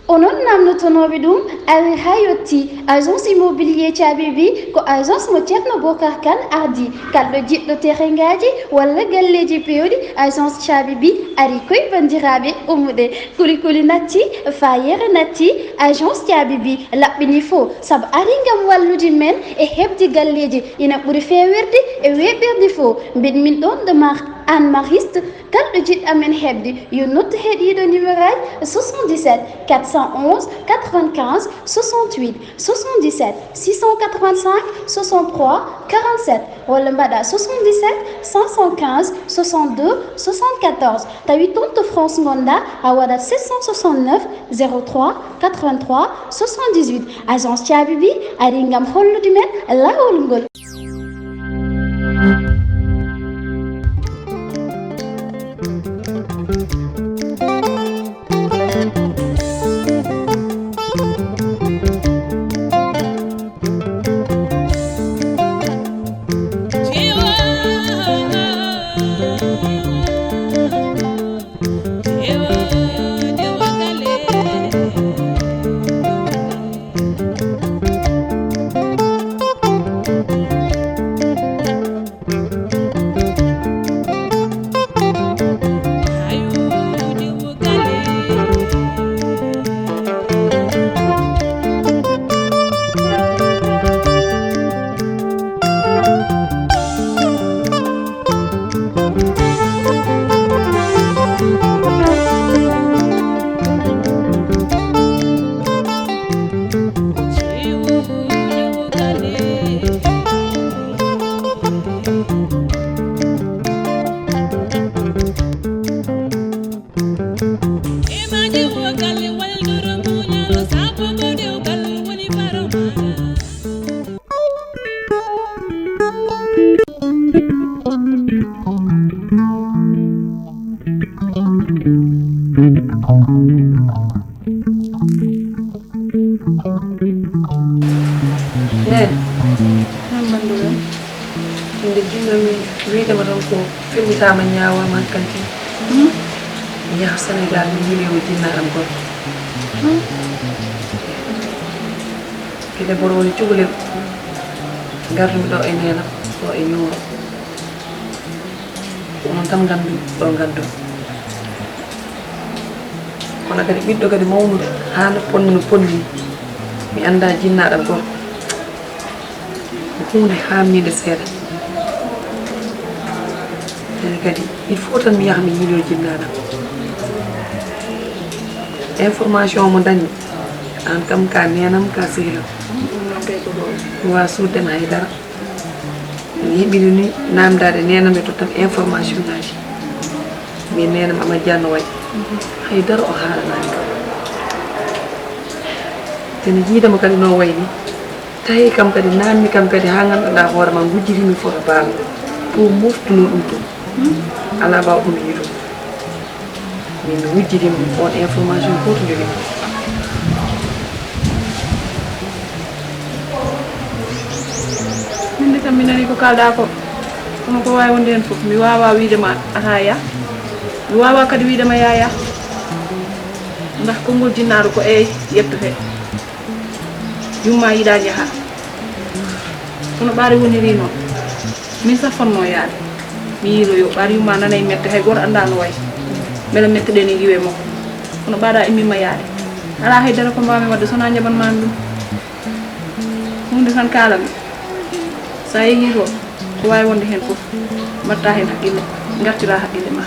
onon namdotonoɓe ɗum ari ha yetti agence immobilier caabi bi ko agence mo ceerno bocar kane ardi kalɗo jiɗɗo terengaji walla galleji pewɗi agence caabi bi ari koye bandiraɓe ummuɗe kulikuli natti fayere natti agence caabi bi laɓɓini fo saabu ari gam wallude men e hebde galleji ina ɓuuri fewirde e weɓirde fo mbiɗ min ɗon de Anne Mariste kalɗo jiɗɗo men hebde yo nottu heɗiɗo numéro aji 77 411 95 68 77 685 63 47 walla mbaɗa 77 515 62 74 tawi toon to France gonɗa a waɗat 769 03 83 78 agence caabi bi ari gam hollude men lawol ngol. Sama nyawa man kanti ya Senegal ni yile wuti na am ko kede boro ni cugule gardu do e nena ko e ñoro on tam gandu do gandu kono kadi biddo kadi mawnude haala ponni mi anda jinna dal ko hunde hamide seeda kadi il faut tan mi yahmi yilo jinnana information mo dañi an kam ka nenam ka sehlam wa sudden haydara mi hebini ni namdade nenam to tan information ngaji mi nenam ama janno way haydara o halana tan jiidama kadi no wayni tayi kam kadi nammi kam kadi ha ganduɗa hoore ma gujjirimi foto baal pour moftuno ɗum to ala ba ɗum yiɗo min wujjidim on information ko to jogi min kam mi nani ko kalɗa ko kono ko wawi wonde hen foof mi wawa widema ataya mi wawa kadi widema yaya ndax konngol jinnaɗo ko yettote yumma yiɗa jaaha kono ɓaari woniri noon min safanno yaade mi yiro yo ɓaari yumma nana e mette hay goto anda no way beele mette ɗen e yiwe makko kono ɓaɗa immima yaade ala haydara ko mbawmi wadde sona jaɓanmami ɗum hunde tan kalami sa yeehi to ko wawi wonde hen foof mbatta hen haqqille gartira haqqille ma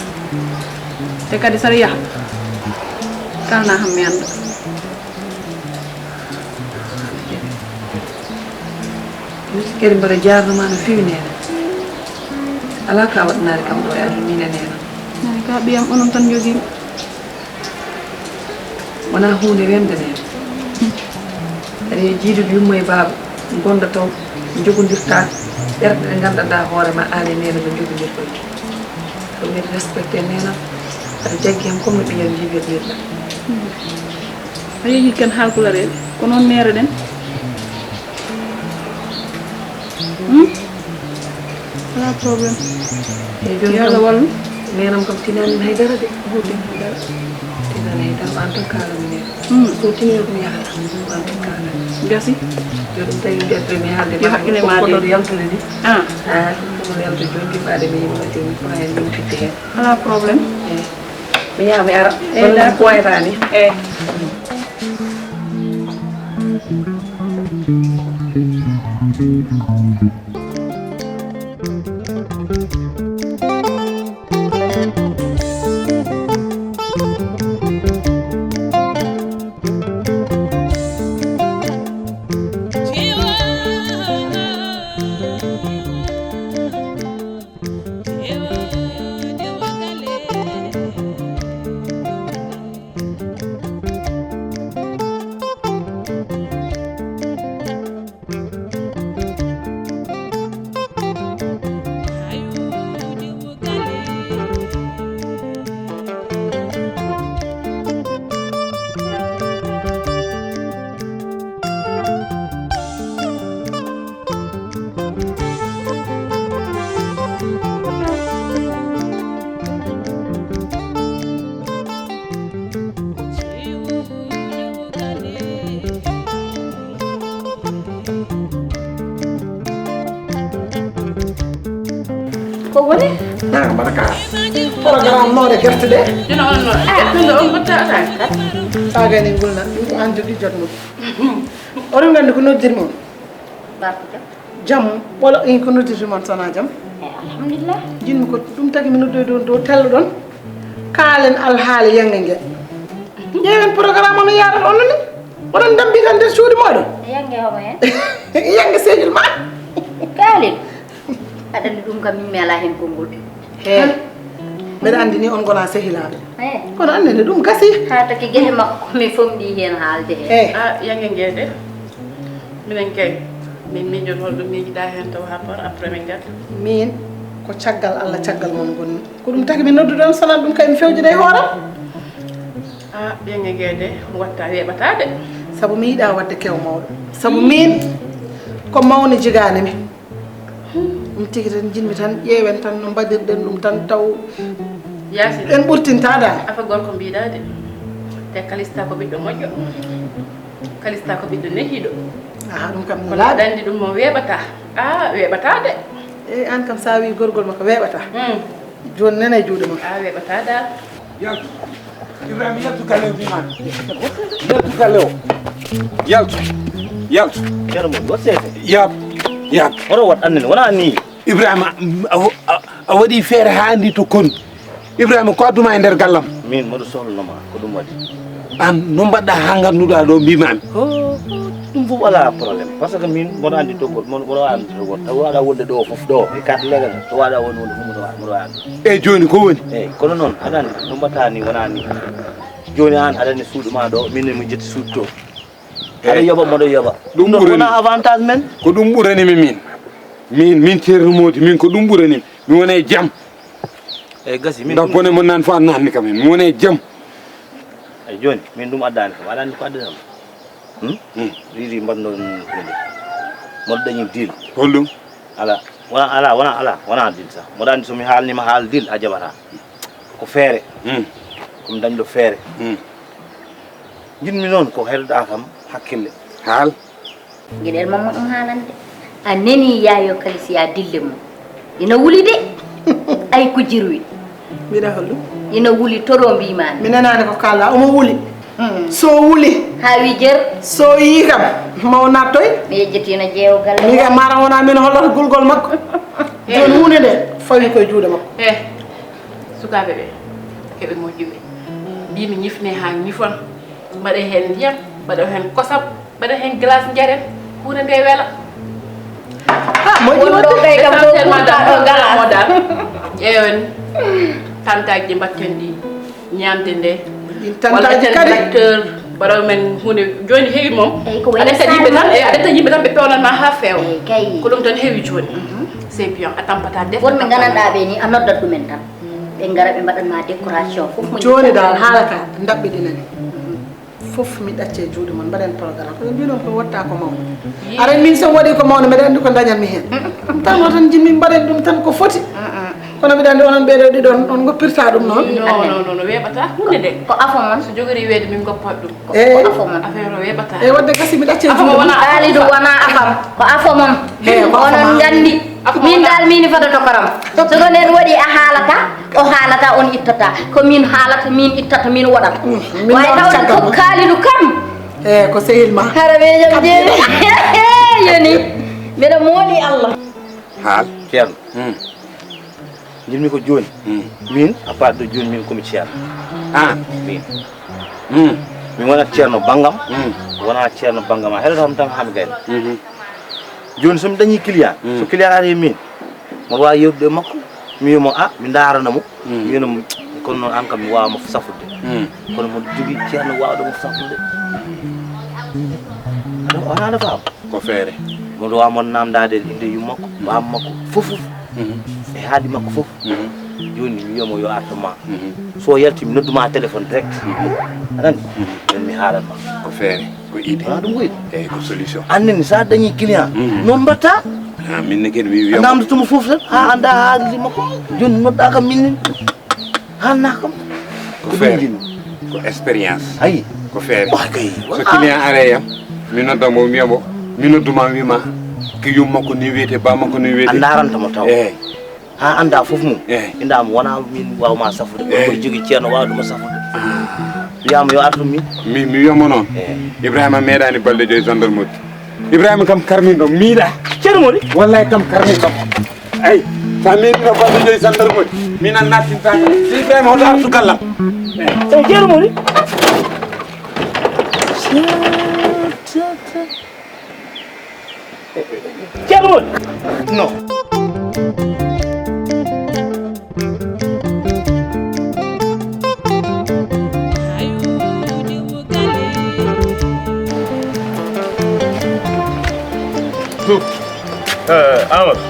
te kadi saɗa yaaha kalna ham mi anda kadi mbaɗa jarnoma no fewi nene ala ka waɗanade kam ɗo e aduna mine nena nani ka ɓiyam onon tan joguimi wona hunde wemde nene aɗa jiidude yummo e baaba gonda taw jogodirta ɓerɗe ɗe gandanɗa hoorema an e nena ɓe jogodirɗoyde ɗum kadi respecté nena aɗa jaggi hen comme no ɓiyam jibirnirɗa a yeehi ken haalkulareɓe ko noon mere ɗen wala probléme e joni yo Allah wallu nenam kam tinani haydara de hurde haydara nane tan antum kala min so timi ko yaha antum kala gasi yo dum tawi bedde mi halde yo hakkile ma ko de do yaltude ni ah ko yaltu jonki baade mi yimo te mi ko hen mi fitte hen ala problème mi yaa mi ara da ko waytani ko woni na baraka programme noore gerte de dina on no dina on batta ata saga ni gulna ko an jodi jotno oɗon gandi ko noddir mon barka jam wala in ko noddir mon sana jam alhamdulillah jinmi ko ɗum tagi mi noddoy ɗon dow tello ɗon kaalen alhaali yange nge ƴeewen programme ono yarat on ni oɗon dambi tan nder suudi moɗon yange homo hen yange seedil ma kalin aɗa ɗum kam min mi ala hen konngol he mbeɗa andi ni on gona sehilaɓe e kono annene ɗum gasi ha taki gueɗe makko mi fomɗi hen haalde hen e ah yange ngede minen kay min mijon holɗum miijiɗa hen taw rapport après min gata min ko caggal Allah caggal mon gonni ko ɗum tagi mi nodduɗon sanan ɗum kay mi fewjide e hooram ah yange ngede watta weɓatade sabu mi yiɗa wadde kew mawɗo sabu min ko mawni jigani mi ɗum tigi tan jinmi tan ƴeewen tan no mbaɗirɗen ɗum tan taw yasi en ɓurtinta dal afa gorko mbiɗade te kalista ko ɓiɗɗo moƴƴo kalista ko ɓiɗɗo nehiɗo aha ɗum kam kono laaɓi aɗa andi ɗum mo weɓata ah weɓatade e an kam sa wi gorgol makko weeɓata joni nana e juuɗe ma ah weɓatada Yaltu. Ibrahima yaltu galle o mimani. Yaltu galle o. Yaltu. Yaltu. Ceerno mon wat seeɗa Yab. Yab. hoto wat annene wona ni Ibrahima a waɗi feere ha andi to kon. Ibrahima ko adduma e nder gallam. min moɗo sohlonoma ko ɗum waɗi An no mbaɗɗa ha ganduɗa ɗo mbimami. ɗum fof ala probléme par ce que min moɗo andi doggol moɗo andi doggol taw waɗa wonde ɗo fof ɗo e carte legal to waɗa woni wonde fof moɗo andi E joni ko woni? eyyi kono noon aɗa andi no mbatta ni wona ni joni an aɗani suudu ma ɗo min mi jetti suudu to aɗa yoɓa moɗo yoɓa Ɗum ɗum ɓurani. wona avantage men Ko ɗum ɓuranimi min ceerno Mody min ko ɗum ɓuranimi mi wona e jaam. eyyi gasi min Ndax bone mon nan fo annanni kam mi wona e jaam. eyyi joni min ɗum addani kam aɗa andi ko addanam riri mbaɗnoɗon hunde moɗo dañi deal Hollum. ala wona dil sa moɗa andi somi haalnima haal dil a jaɓata ko feere komi dañɗo feere jinmi noon ko herɗa kam hakkille Haal. gueɗel mamma ɗum haalande a nani yayo kalisiya dille mum ina wuli de ay ko jirwi mbiɗa hollum ina wuli toro mbimami mi nanani ko kala omo wuli so wuli ha wi jer so yi kam maw nattoy mi yejjitina jeewgal mi kam mara wona min hollata gulgol makko joni hunde nde fawi koye juuɗe makko e sukaɓe ɓe keɓe moƴƴuɓe mbimi ñifne ha ñifon mbaɗe hen ndiyam mbaɗe hen kosam mbaɗe hen glace jaren hunde nde weela moƴƴi ɗo kay kam ɗo ɓurɗa ɗo mo galas dal ƴeewen tantaji ɗi mbatten ɗi ñamde nde walla tantaji ten kadi tracteur mbaɗo men hunde joni heewi moom Eyyi, ko wayi aɗetta yimɓe tan sano. a ƴetta yimɓe tan ɓe pewnanma ha feewa Eyyi, kay. ko ɗum tan heewi joni c'est bien a tampata defte wonɓe gandanɗa ɓe ni a noddat ɗumen tan ɓe gara ɓe mbaɗanma décoration fof mo joni dal haala ka dabɓiɗinani fof mi ɗacce e juuɗe mon mbaɗen programme koɓe mbinon ko watta ko mawɗo aran min somi waɗi ko mawɗo mbeɗa andi ko dañatmi hen tan o tan jinmi mbaɗen ɗum tan ko foti kono mbiɗa andi onon ɓeeɗo ɗi ɗon on goppirta ɗum noon non weeɓata hunde de ko afo mon so jogori weede min goppat ɗum ko afo mon affaire o weeɓata e wadde gasi mi ɗacce afo wona Kalidou wona afam ko afo mon onon gandi min dal mini fada to karam soko nden waɗi a haalata o haalata on ittata ko min haalata min ittata min waɗata way tawde ko Kalidou kam e ko sehil ma hara ɓe jam jeewi yoni mbeɗa mooli Allah haal ceerno jinmi ko joni min à part de joni min komi ceerno min min wonat ceerno bangam wona ceerno bangam a heɗotam tan hami gayno joni somi dañi client so client ari min moɗo wawi yewtude makko mi wimo mi daranamo mi winamo kono noon an kam mi wawamo safude kono moɗo jogui ceerno wawɗomo safude aɗa faam ko feere moɗo wawmo namdade inde yummakko bam makko fof e haali makko fof joni mi wiyamo yo artema so yalti mi nodduma téléphone direct anani nden mi haalanma ko feere ko idée ɗum ko yiɗi eyyi ko solution annene sa dañi client noon mbatta minne kadi mi wiyamo namdotoma fof tan ha anda haaldi makko joni nodɗa kam minne haalna kam ko feere ko expérience ayi ko feere kay so client are yam mi noddamo mi wiyamo mi nodduma wima ko yummakko ni wiyete bammakko ni wiyete a darantamo taw eyyi ha anda fof mum eyyi indama wona min wawma safude koye jogui ceerno wawɗuma safude wiyama yo artu min mi wiyamo noon Ibrahima meeɗani balɗe joyi gendarmerie Ibrahima kam karminɗo miiɗa ceerno moɗi wallahi kam karminɗo ayi sa meeɗino balɗe joyi gendarmerie min an nattintaka si Ibrahima hoto artu gallam e ceerno moɗi ceerno moɗi non Amadou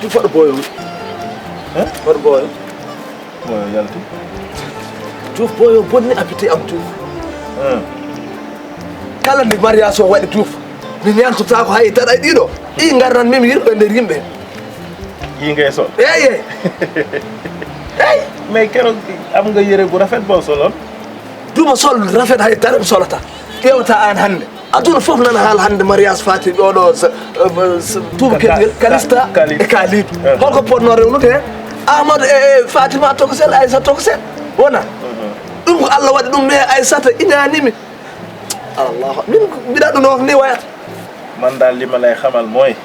tu faɗo boyo faɗo boyo moyo yalti Diouf boyo bonni abité am Diouf kala nde mariage o waɗi Diouf min yantota ko hay taɗay ɗiɗo ɗi garnan min yirɓe nder yimɓe yingay sol eyyi eyyi mais keroog am nga yére bu rafet boo soloon duma sol rafet hay tara mi solata ƴewta an hannde aduna fof nana haala hannde mariage fati ɗoɗo tubakelngel Kalista e Kalidou holko ponno rewnude hen Amadou e Fatima Tokosel Aissata Tokosel wona ɗum ko Allah waɗi ɗum mais Aissata iñanimi Allah min mbiɗa ɗum o ni wayata man daal li ma lay xamal mooy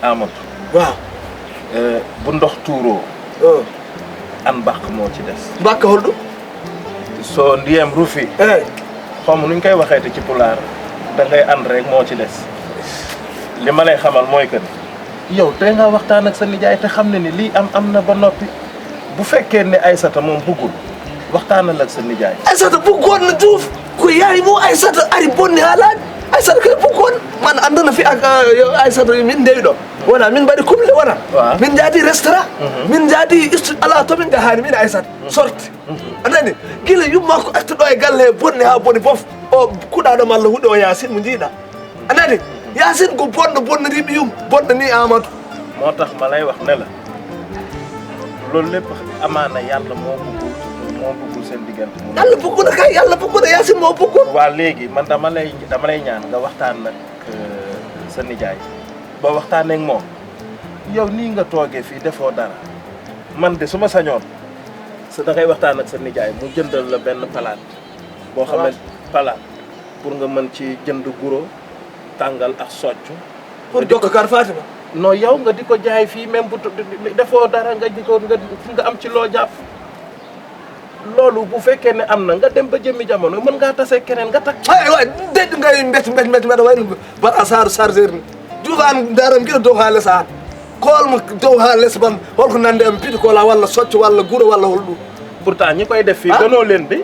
Amadou waaw bu ndox tuuroo an mbaq moo ci des mbakka holɗum soo ndiyem rufi eyyi xaw ma nuñ koy waxeete ci pulaar da ngay ànd rek moo ci des li ma lay xamal mooy que ni yow tey nga waxtaan ak sa nijaay te xam ne ni lii am na ba noppi bu fekkee ne Aissata moom bëggul waxtaanal ak sa nijaay. Aissata bëggoon na Diouf ko yaay mo Aissata ari bonni haalaani Aissata kay bëggoon man andana fi ak Aissata min ndewi ɗo wona min mbaɗi kumle wona min jaadi restaurant min jaadi ala to min jahani min Aissata sorti anani gila yumma ko artuɗo e galle bonni ha boni foof o kuɗaɗo malla huuɗo o Yacine mo jiiɗa anani Yacine ko bonɗo bonniriɓe yum bonɗo ni Amadou moo tax ma lay wax ne la loolu lépp amaana yàlla moo bëggul seen diggante mu yàlla bëggu na kay yàlla bëggu na Yacine moo bëggul waa léegi man dama lay ñaan nga waxtaan nag sa nijaay boo waxtaanee ak moom yow nii nga toogee fii defoo dara man de su ma sañoon sa da ngay waxtaan ak sa nijaay mu jëndal la benn palaat boo xam ne palaat pour nga mën ci jënd guro tàngal ak soccu pour jokk kar Fatima non yow nga di ko jaay fii même bu defoo dara nga di ko nga am ci loo jàpp loolu bu fekkee ne am na nga dem ba jëmmi jamono mën ngaa tase keneen nga takk. waay déet ngay mbett mbeɗa wayi mbaɗa saaru chargeur ni Diouf an daram guila dow ha less an kolmo dow ha less ban holko nande am piɗi kola walla socco walla guuro walla holɗum pourtant ñi koy def fii gënoo leen di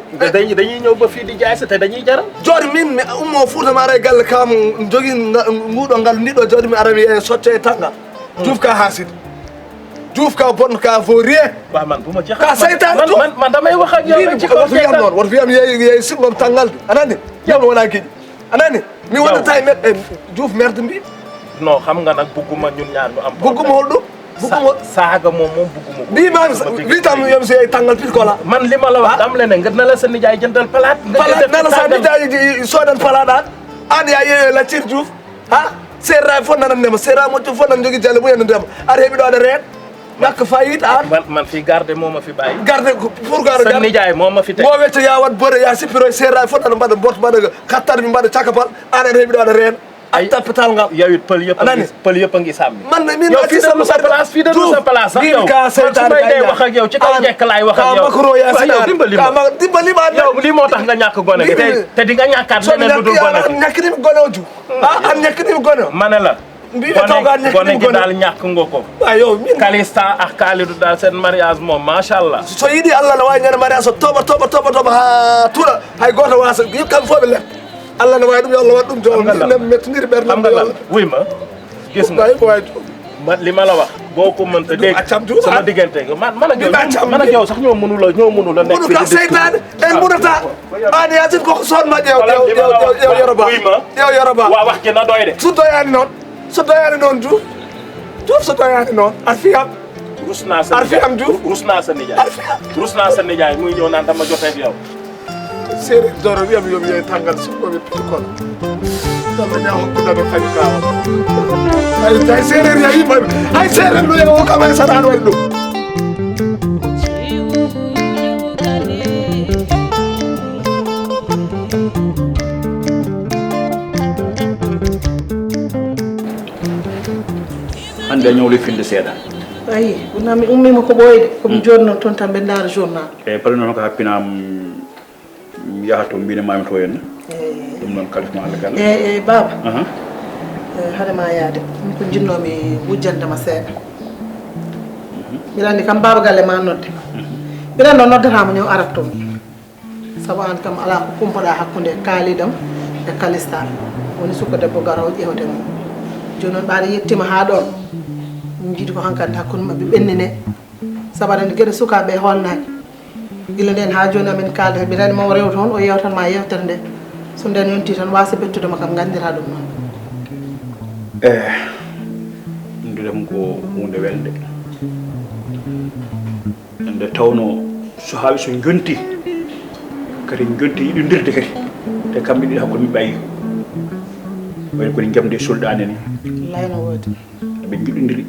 dañuy ñëw ba fii di jaay sa te dañuy jaral jooɗi min mi ummo Fouta mi ara e galle kam jogui nguuɗo ngal ndiɗo jooɗi mi ara mi e socco e tanggal Diouf ka haside Diouf ka bonno ka fo rien waaw man bu ma jeex ka saytane to man damay wax ak yow ci woto wiyam noon woto wiyam yeey simmam tanggal anani yewno wona guiɗi anani mi wonata e Diouf merde mbi non xam nga nag bugguma ñun ñaar ñu am bugguma holɗum bugguma saaga moom bugguma ko. bii maa bii tam yom si tàngal pil ko la. man li ma la wax dam le ne nga na la sa nijaay jëndal palaat. na la sa nijaay soodal palaat an yaa yeeyoo la Cir Diouf seera fo nanam nema seera mo fo nan jogi jalle bu yendo dem ar hebi do ada reen nak fayit man fi garde moma fi bàyyi garde pour garde sa nijaay moma fi teg bo wete ya wat bore ya sipiro seera fo nan mbada bot mbada kattar bi mbada cakapal an hebi do ada reen ay tapatal ngam yawit pël yëpp a ngi sàmmi man min yow fii de sa place fii de sa place sax yow ka su may dee wax ak yow ci kaw njëkk laay wax ak yow makro ya si yow dimbali ma yow lii moo tax nga ñàkk gone gi te di nga ñàkkaat leneen lu dul gone gi ñàkk ni gone ju an ñàkk ni gone ma ne la gone gi daal ñàkk nga ko yow Kalista ak Kalidou daal seen mariage moom macha allah so yiɗi allah no wawi ñande mariage o toɓa ha tuuɗa hay goto wasa kam fof ɓe let Allah na way dum yalla wat dum joom nem mettindiri berne xam nga la wuy ma gis nga li ma la wax boo ko mënta dégg sama diggante man ak yow sax ñoo mënu la nekk fi seytaane en munata an yasin ko son ma yow yoroba wa wax ji na doy de su doyani non Diouf so doyani non arfiyam rusna sa nijaay muy ñëw naan dama jotee ak yow séeréer doro wiyam yomi yeey tàngal sukoɓe pikol dama ñaw hokkudaɓe kañ kawa ay séeréer ya yimaɓe hay séeréer no yewo kam ay saɗan waɗi ɗum hande a ñawli finde seeɗa ayi wonami ummima ko ɓooyde komi jodnon toon tan ɓe ndaara journal eyyi pare noon ko happinam yaha to mbine mami to henna ɗum noon kalifma Allah galla eyyi baba haadema yaade min ko jinnomi wujjandema seeɗa mbiɗa andi kam baba galle ma nodde mbiɗa andi o noddatama ñëw arat toon saabu an kam ala ko kumpoɗa hakkude kalidam e Kalista woni suka debbo garowo ƴewde mum joni noon ɓaade yettima ha ɗon min jiiɗi ko hankkadi hakkude mabɓe ɓennine saabu aɗa andi gueɗe sukaɓe holnaki gila nden ha joni amin kalde mbiɗa andi mamo rew toon o yewtanma yewtere nde so nden yonti tan wasa bettudema kam gandira ɗum noon ɗum ko hunde welde nde tawno so haawi so jonti kadi jonti yiɗodirde kadi te kamɓe ɗiɗi hakkude mi ɓayi wayno kodi jamde solɗani ni layno woodi ɓe jiɗodiri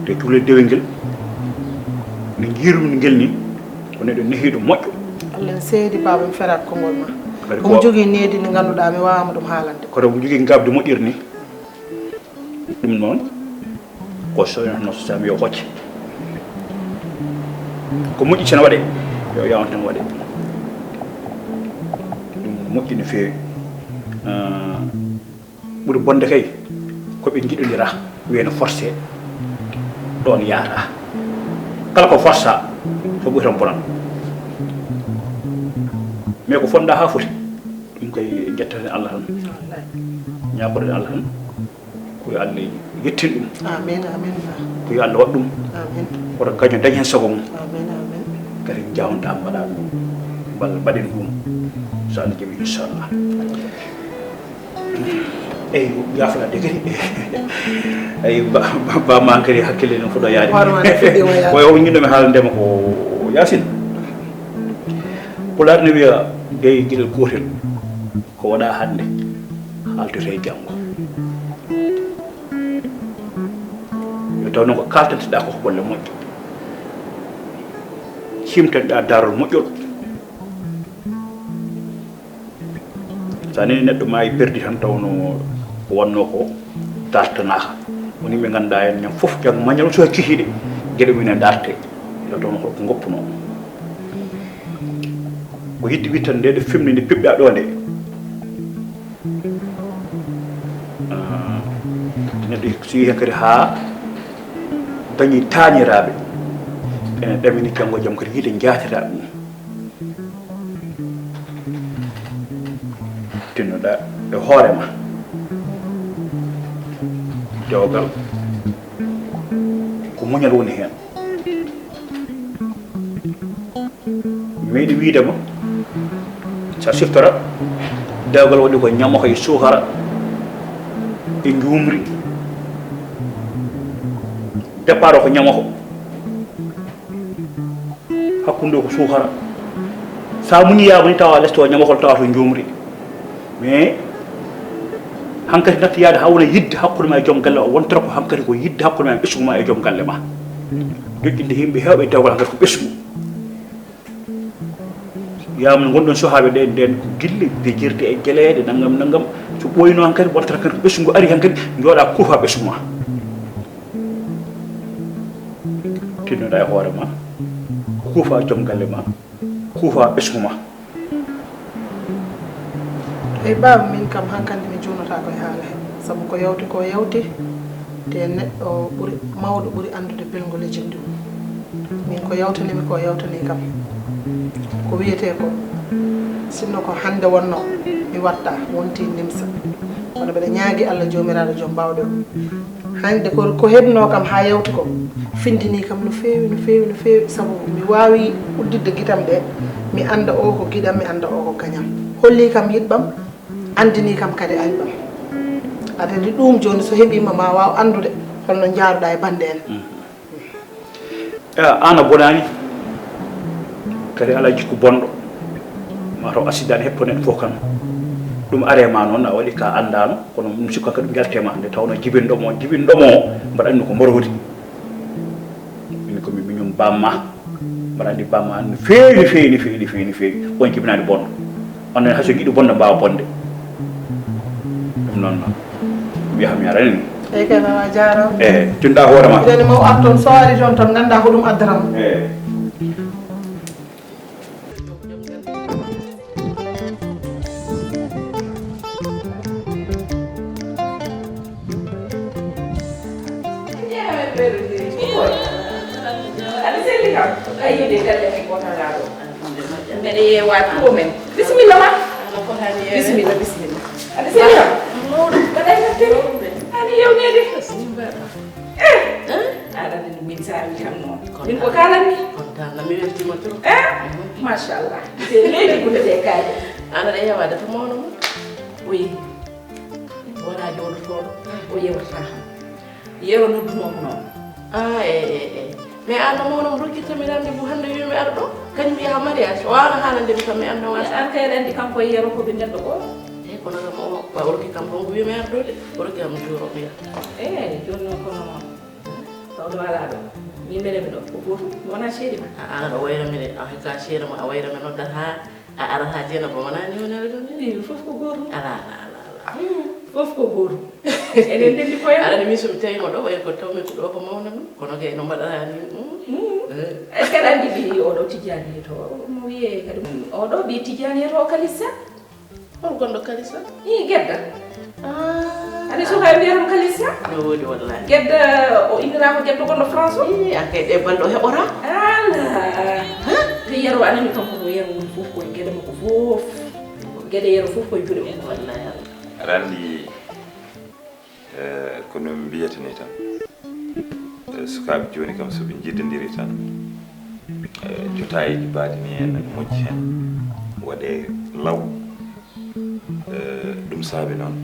te cuule dewel ngel no jiirum ngel ni ko neɗɗo nehiɗo moƴƴo allah seedi baba mi ferat konngol ma omo jogui needi ndi ganduɗa mi wawama ɗum haalande koto omo jogui gabde moƴƴir ni ɗum noon ko sono so sami yo hocce ko moƴƴi sene waɗe yo yawan tan waɗe ɗum moƴƴi no feewi ɓuuri bonde kay koɓe jiɗodira wiyeno forcé ɗon yaata kala ko força so ɓuri tan bonan mais ko fonɗa ha foti ɗum koy jettaten Allah tan ñagoɗen Allah tan koyo Allah yettin ɗum amin amin koyo Allah waɗ ɗum amin koto kañum dañi hen sago mum amin amin kadi jawnta mbaɗa ɗum balla mbaɗen ɗum so Allah jaɓi inchallah eyyi yafnade kadi eyyi bamma kadi hakkille no fuɗo yaade koye o jiɗɗomi haalandema ko Yacine pulaar ne wiya dey gueɗel gotel ko waɗa hande haltote janggo yo taw noon ko kaltanteɗa koko golle moƴƴo cimtanɗa darol moƴƴol sa nani neɗɗo maayi perdi tan tawno ko wonno ko dartanaka woni ɓe ganduɗa hen ñam foof janggo mañal so cihiɗe gueɗe mumne darte yo tawno ko goppuno ko yidde wittan nde ɗo femni nde piɓɓa ɗo nde neɗɗo so yi hen kadi ha dañi tañiraɓe ene ɗamini janggo jaam kadi yiide jatira ɗum tinnoɗa e hoorema dewgal ko muñal woni hen meeɗi wiidema sa siftora dewgal waɗi ko ñamoko e suukara e juumri départ ko ñama ko hakkunde ko suukara sa muñi yaabani tawa lesto ñama ko tawa to njumri mais hankati natti yaade hawna yidde hakkude ma e joom galle o wontoro ko hankati ko yidde hakkude ma e ɓesgu ma e joom galle ma joƴƴinde yimɓe heewɓe dewgal hankati ko ɓesgu yamno gonɗon sohaaɓe ɗe nden gille ɓe jirde e geleede nangam so ɓoyno hankadi wontata kadi ko ɓesgu ari hankadi jooɗa kuufa ɓesgu ma tinnoɗa e hoore ma kuufa joom galle ma kuufa ɓesgu ma eyi baaba min kam hankandi mi juunata koye haala he sabu ko yawti ko yawti te neɗɗo ɓuri mawɗo ɓuri anndude belngol e jimdi mum min ko yawtanimi ko yawtani kam ko wiyete ko sinno ko hannde wonno mi watta wonti nimsa kono mbeɗa ñaagui Allah jomiraɗo joom bawɗe o hande ko heɓno kam ha yawti ko findini kam no feewi no feewi no feewi sabu mi wawi uddidde guitam ɗe mi anda o ko guiɗam mi anda o ko kañam holli kam yiɗɓam andini kam kadi ayɓam aɗa andi ɗum joni so heeɓima ma waw andude holno jaaruɗa e bande en an a bonani kadi ala jikku bonɗo mataw asidani heppo neɗɗo fof kan ɗum arema noon a waɗi ka andano kono ɗum sikka kadi ɗum yaltema nde tawno jibinɗomo mbaɗa andi ko mborodi min komi miñum bamma mbaɗa andi bamma an no feewi on jibinani bonɗo onnen hayso jiiɗi bonɗo mbawa bonde ɗum noon wiya mi arani ni eyi kay mama jarama tinɗa hoore ma ɗeni mo ar toon so ari toon tan ganda ko ɗum addaram mbeɗa yeewa tuo men bisimilla ma bisimilla aɗa selli kam mawɗo mbaɗay nattiri ani yewnede aɗa andi min saawi kam noon min ko kalanmi mi weltima trop machallah se leydi gundete kaaje an aɗa yewade to mawno mo oyi wona jooɗotoɗo o yewtata yeero noddunomo noon mais an no mawno mo rokkirtami rendez-vous hande wimi aɗa ɗo kañum yaha mariage wawno hanande mi kam mi anno wasa an kay andi kanko e yeero koɓe neɗɗo o eyyi kono kam o rokki kam ton ko wimi aɗa ɗo de o rokki kam jour o mi yaha joni noon kono noon tawɗo ala ɗo min mbeɗemi ɗo ko gotum wona seedi ma an aɗa wayrami de a hikka seeɗa mo a wayrami noddata a arata jeena ba wona ni wonere ɗon ɗi fof ko gotum ala fof ko gotum eɗen ndendi koye aɗa min somi tawima ɗo way ko tawmi ko ɗo ko mawna ɗum kono kay no mbaɗata ni est ce que aɗa andi ɓi oɗo tijjani to mo wiye kadi oɗo ɓi tijjani to kalissa hol gonɗo kalissa i gedda ani so kay mbiyatamo kalissa no woodi wallahi gedda o innira ko gedda gonɗo france o an kay ɗe balɗo heɓora ala to yero anani kanko no yero mum fof koye gueɗe makko fof gueɗe yero fof koye juuɗe mum wallahi aɗa andi kono mbiyatani tan sukaɓe joni kam soɓe jiddodiri tan jotaji baɗini en moƴƴi hen waɗe law ɗum saabi noon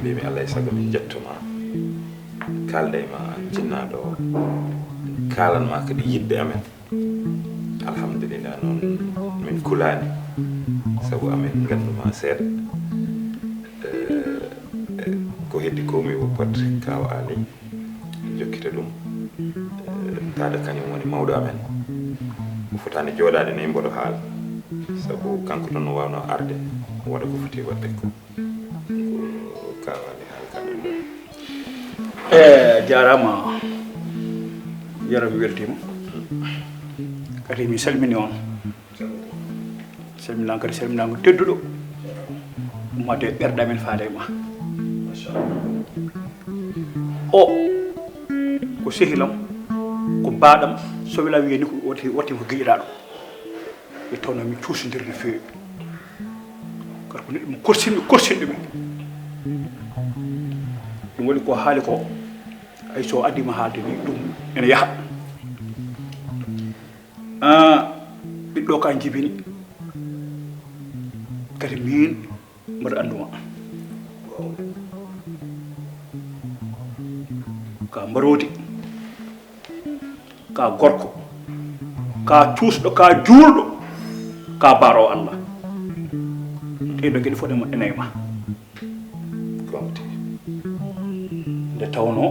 mbimi Allah e saago min jettoma kalda e ma jinnaɗo o kalanma kadi yiɗɓe amen alhamdulillah noon min kulani saabu amen ganduma seeɗa ko heddi ko mi woppat kawa Ali jokkita ɗum taada kañum woni mawɗo amen o fotani jooɗade nayi mboɗo haala sabu kanko ɗon no wawno arde waɗa ko foti wadde ko kawa Ali haala kañum jarama jarami weltima kadi mi salmini on salminan kadi salminago tedduɗo ummade ɓerɗe amen faade ma o ko sehilam ko baɗam so wela wiye ni ko watti ko giƴiraɗo e tawno min cuusodir no feewi kadi ko neɗɗo mo korsinɗumi ɗum waɗi ko haali ko hay so addima haalde ni ɗum ene yaaha ɓiɗɗo ka jibini kadi min mbaɗa anduma ka mbarodi ka gorko ka cuusɗo ka juulɗo ka baaro Allah ɗeɗo gueɗe fof ɗe moƴƴana e ma nde tawno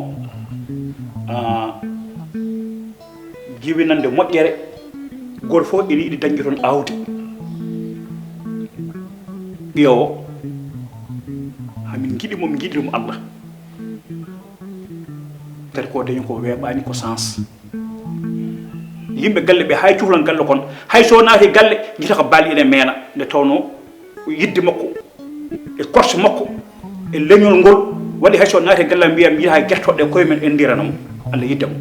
jiwinande moƴƴere goto fof ina yiɗi dañde toon awdi ɓiyowo hamin giɗimo min giɗirimo Allah kadi ko dañi ko weeɓani ko sens yimɓe galle ɓe hay cuhlan galle kon hay so naati galle jita ko baali ene meena nde tawno yidde makko e korse makko e leñol ngol waɗi hay so naati galle mbiya mi yiita guertoɗe koye men en ndiranamo Allah yiddemo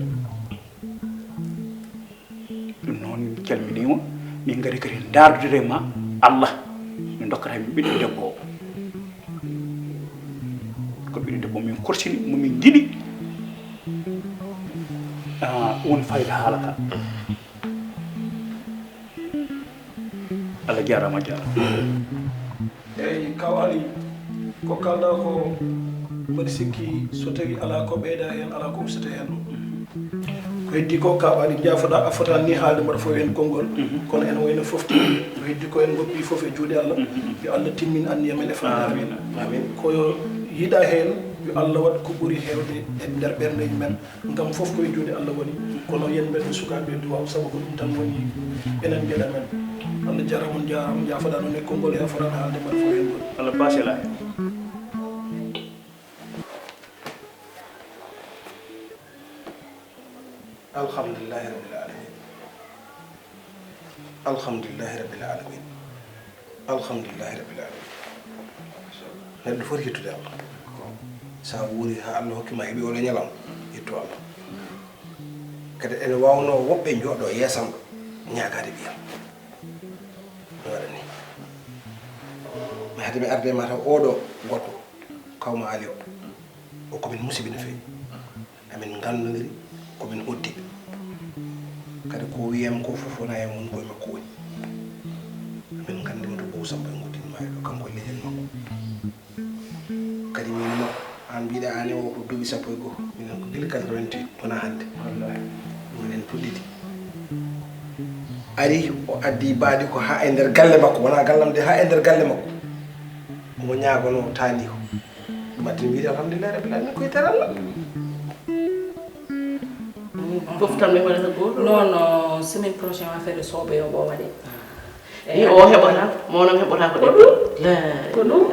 ɗum noon calminima min gari kadi dardudire ma Allah min dokkata min ɓiɗɗo debbo o ko ɓiɗɗo debbo min korsini momin giɗi woni fayda haala ka Allah jarama eyyi kawali ko kalɗa ko mbaɗi sikki so tawi ala ko ɓeyda hen ala ko ustata hen ko heddi ko kaɓaɗi jaafoɗa a fotani ni haalde mbaɗa fof hen konngol kono en wayno fofti ko heddi ko en goppi foof e juuɗe Allah yo Allah timmin anniya men e fandare amin koyo yiiɗa hen yo Allah waɗ ko ɓuuri hewde e nder ɓerdeji men ngam foof koye juuɗe Allah woni kono yen ɓedde sukaɓe duwaw saabu ko ɗum tan woni enen gueɗa men Allah jaramon jarama jaafoɗa noon e konngol he forani haalde mbaɗa fof hen gol Allah basela alhamdulillahi rabbil alamin alhamdulillahi rabbil alamin alhamdulillahi rabbil alamin neɗɗo foti yettude Allah sa wuuri ha Allah hokkima heeɓi oɗo ñalam yettu Allah kadi ene wawno woɓɓe jooɗo yeesam ñagade ɓiyam mi waɗa ni mi hade mi arde ma taw oɗo goɗɗo kawma ali o komin musibi no fewi amin gandodiri komin oddiɓe kadi ko wiyam ko fof wona e mun koye makko woni amin gandima to bow samba en goddinima ɗo kanko e leyel makko kadi min makko an mbiɗa ane o ko duuɓi sappo e goho minen ko guila 88 wona hande minen puɗɗiti ari o addi baadi ko ha e nder galle makko wona gallam de ha e nder galle makko omo ñagono taani ko ɗum addi mbiɗa alhamdulillahi rabbil alamin koye tere Allah fof tan mi waɗata goto non semaine prochaine affaire soɓe o ɓo waɗe i o heɓata monam heɓata ko ɗeɓɓo ko ɗum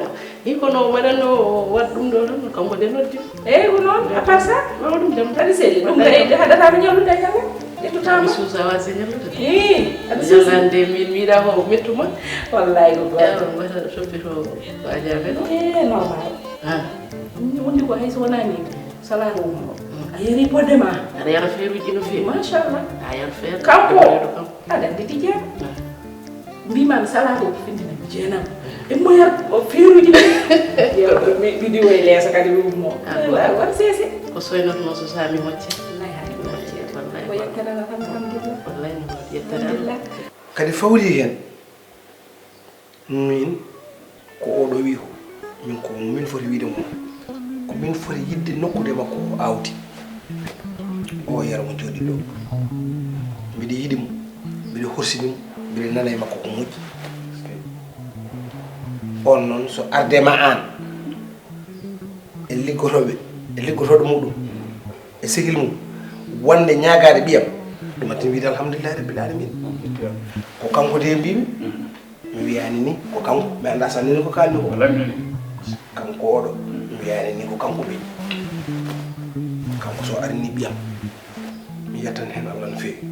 i kono waɗanno waɗ ɗum ɗo tan kanko de noddi eyyi ko noon à part ça mawa ɗum jam tadi selli ɗum kay haɗatama ñallude e jango ƴettutama mi suusa wasi ñallude aɗa suusa ñallande min miiɗa ko mettuma wallahi ko goto wataɗo toppito ko ajaɓe ɗo normal wonni ko hayso wona ni salade ummo a yeri podde ma aɗa yara feeruji no feewi machallah a yara feere kanko aɗa andi tijjam mbimami salade o findina mi jeenam e moyat o feeruji ɗiɗi woye leesa kadi ummo wat sese ko soynotno so sami mocce ko yettanana tan alhamdulillah wallahi no yettana kadi fawri hen min ko oɗo wi ko min ko min foti wiide mum ko min foti yidde nokkude makko o awdi o yara mo jooɗi ɗo mbiɗa yiɗi mo mbiɗa horsinimo mbiɗa nana e makko ko moƴƴi on noon so ardema an e liggotoɗo muɗum e sehil mum wonde ñagade ɓiyam ɗum atti wiide alhamdulillahi rabbil alamin ko kanko de mbimi mi wiyani ni ko kanko mi anda sa nini ko kalni ko kanko oɗo mi wiyani ni ko kanko ɓi kanko so arini ɓiyam mi yettan hen Allah no fewi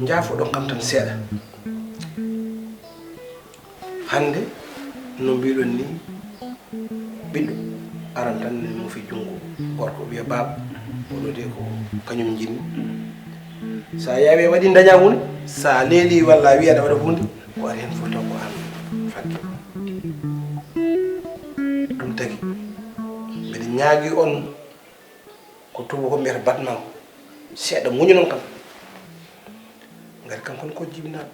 jaafoɗon kam tan seeɗa hande no mbiɗon ni ɓiɗɗo aran tan ne mo fi jungo gorko wiya baba oɗo de ko kañum jinni sa yawi waɗi daña hunde sa leeli walla wiya aɗa waɗa hunde ko ari hen fof taw ko an fakki ɗum tagi mbiɗa ñaagui on ko tuba ko mbiyata batnam seeɗa muñu noon kam ngari kankon ko jibinaɗo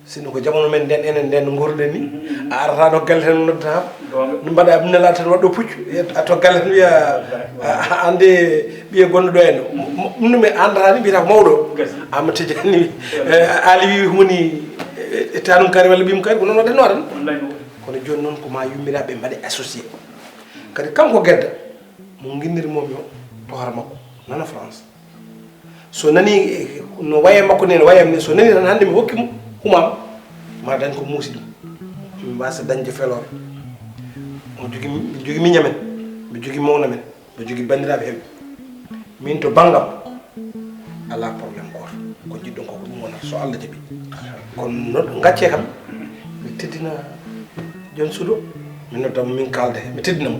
sino ko jamono men nden enen nden ngurden ni a arata ɗo galle tan noddata no mbaɗa nela tan waɗɗo puccu to galle tan wiya ande ɓiye gonɗo ɗo en ɗum andata ni mbiyata ko mawɗo amma tijani ali wi humoni tanum kari walla ɓiyum kari ko noon waɗatno tan kono joni noon ko ma yummiraɓe mbaɗe associé kadi kanko Gedda mo guinniri momi o to hoore makko nana France so nani no waye makko ni no wayam ni so nani tan hande mi hokki mo humam ma dañ ko muusi ɗum mi mbasa dañde felore mo jogui miñamen mi jogui mawna men mi jogui bandiraɓe heɓe min to bangam ala probléme goto ko jiɗɗon koko ɗum wonata so Allah jaaɓi kono gacce kam mi teddina jon suuɗo mi noddamo min kalde mi teddinamo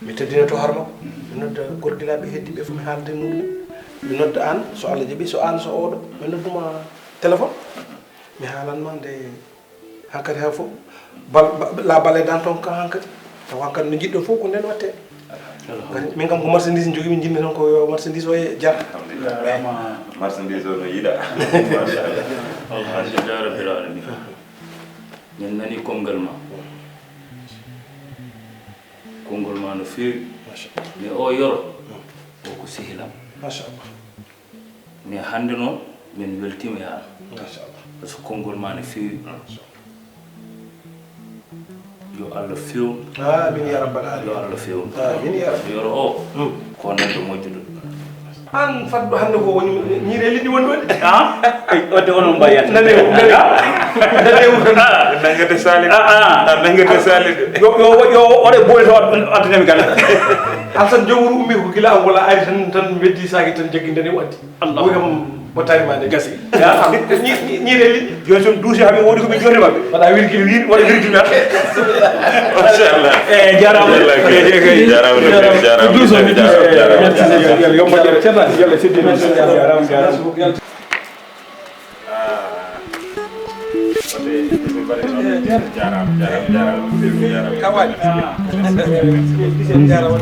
mi teddina to hoore makko mi nodda gorgilaɓe heddiɓe fof mi haalde e muɗumen mi nodda an so Allah jaaɓi so an so oɗo mi nodduma téléphone mi haalanma nde hankkadi ha fof la balle dan toon ka hankkadi taw hankkadi no jiɗɗo fof ko nden watte min kam ko marchandise jogui min jinmi tan ko marchandise o e jar marchandise o no yiiɗa alhamdulillah rabbil alamin min nani konngol ma no feewi mais o yoro o ko sehilam machallah mais hannde noon min weltima e an machallah par ce que konngol ma no feewi yo Allah fewnu amin ya rabbal alamin yo Allah fewnu amin ya rabbi yoro o ko neɗɗo moƴƴuɗo an fadɗo hannde ko woni ñiire liɗɗi woni ɗon wadde onon mbayat nanewu nangete salide nangete salide yo waɗe boole to addanami kala alsan jomuru ummi ko gila am wala ari tan weddi saki tan jaggi ndene waddi o kam bottari ma nde gasi ñiire liɗɗi joni son duusi haɓe woodi koɓe joni maɓɓe waɗa wirkil wiin waɗa virkil mat machallah jarama yo moƴƴere ceerno yalla seddino jarama kawaji jarama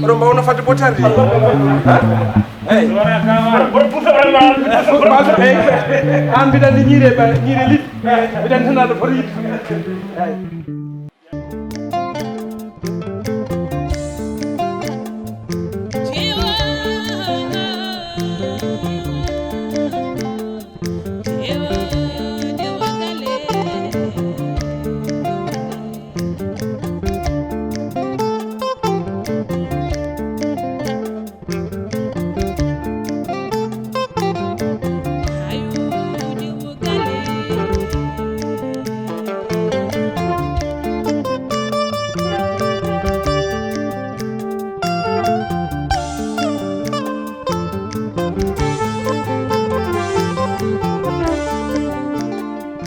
oɗon mbawno fadde botarde an mbiɗa andi ñiire liɗɗi mbiɗa andi tan aɗa foti yidde